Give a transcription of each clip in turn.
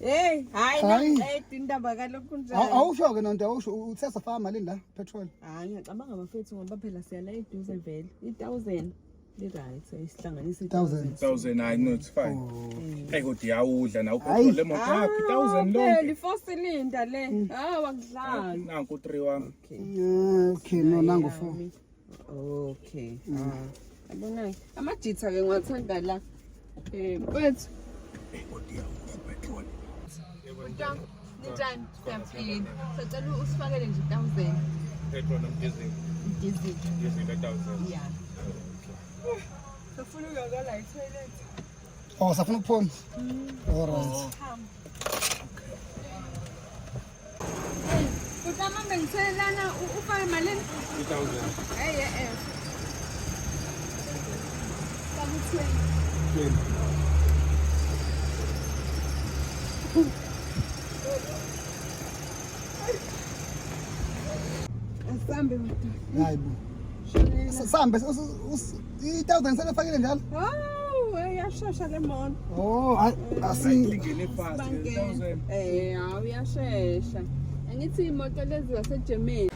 Hey, hayi indaba kalokhu njalo. Awusho-ke nonto awusho usesafaka malini la petrol. Hayi ngiyacabanga bafethu ngoba phela siya la eduze vele. 1000 li-right sihlanganisa 1000 hayi no it's fine. Hey kodwa yawudla na upetrol le moto yakho 1000 lonke. Le 4 cylinder le. Wakudlala. Nanku 3 wami. Okay no nangu 4. Okay. Yabona amajitha ke ngiwathanda la. Mfethu. Hey kodwa yawudla petrol. Njani? Njani? Siyaphila. Sicela usifakele nje 1000. Petrol nomdizeli. Diesel. Diesel 1000. Yeah. Safuna uyakala i-toilet. Oh safuna ukuphuma. Alright. Kodwa mama ngithelana ufake malini? 2000. Sakuthweni. 20. Asambe madodana. Hayibo. Sambe 1000 selefakile njalo. Yashasha le moto. Oh Ayilingene fast 1000. Uyashesha. Angithi imoto lezi zaseGermany.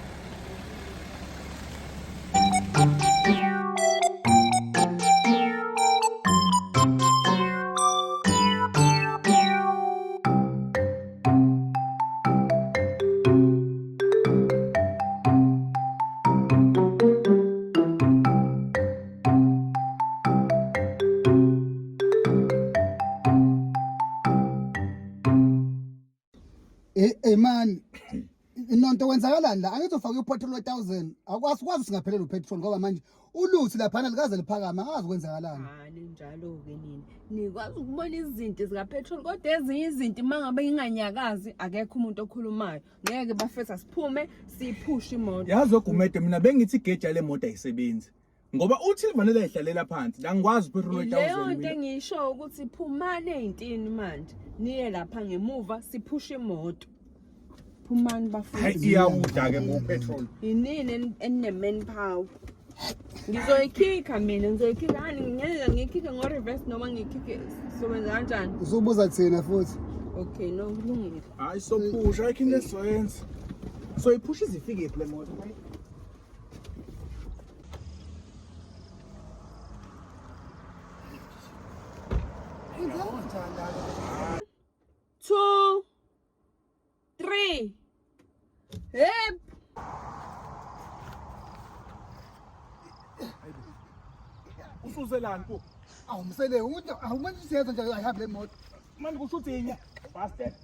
Man inonto wenzakalani la angizofaka ipetrol 1000 akwazi singaphelele upetrol ngoba manje uluthi lapha likaze liphakama akazi kwenzakalani. Njalo ke nini nikwazi ukubona izinto zika petrol kodwa ezinye izinto mangabe inganyakazi akekho umuntu okhulumayo ngeke bafetha siphume siphushe imoto. Yazi ogumede mina bengithi igeja le moto ayisebenzi ngoba uthi livanele ehlalela phansi la ngikwazi upetrol 1000 leyo nto ngisho ukuthi phumane ezintini manje niye lapha ngemuva siphushe imoto. Phumani bafuna iyawudla ke ngopetrol. Inini ene-manpower. Ngizoyikhikha mina ngizoyikhikha ngingeke ngikhikhe ngo-reverse noma ngikhikhe sobenza kanjani. Usubuza thina futhi. Okay no kulungile. Hayi sophusha ayikho into esizoyenza. So iphusha izifike le moto. Two, 3. Hep. Usuzelani ku? Awumsele umuntu awumenzi siyenza nje ayihambe le moto. Manje kusho uthi inya. Bastard.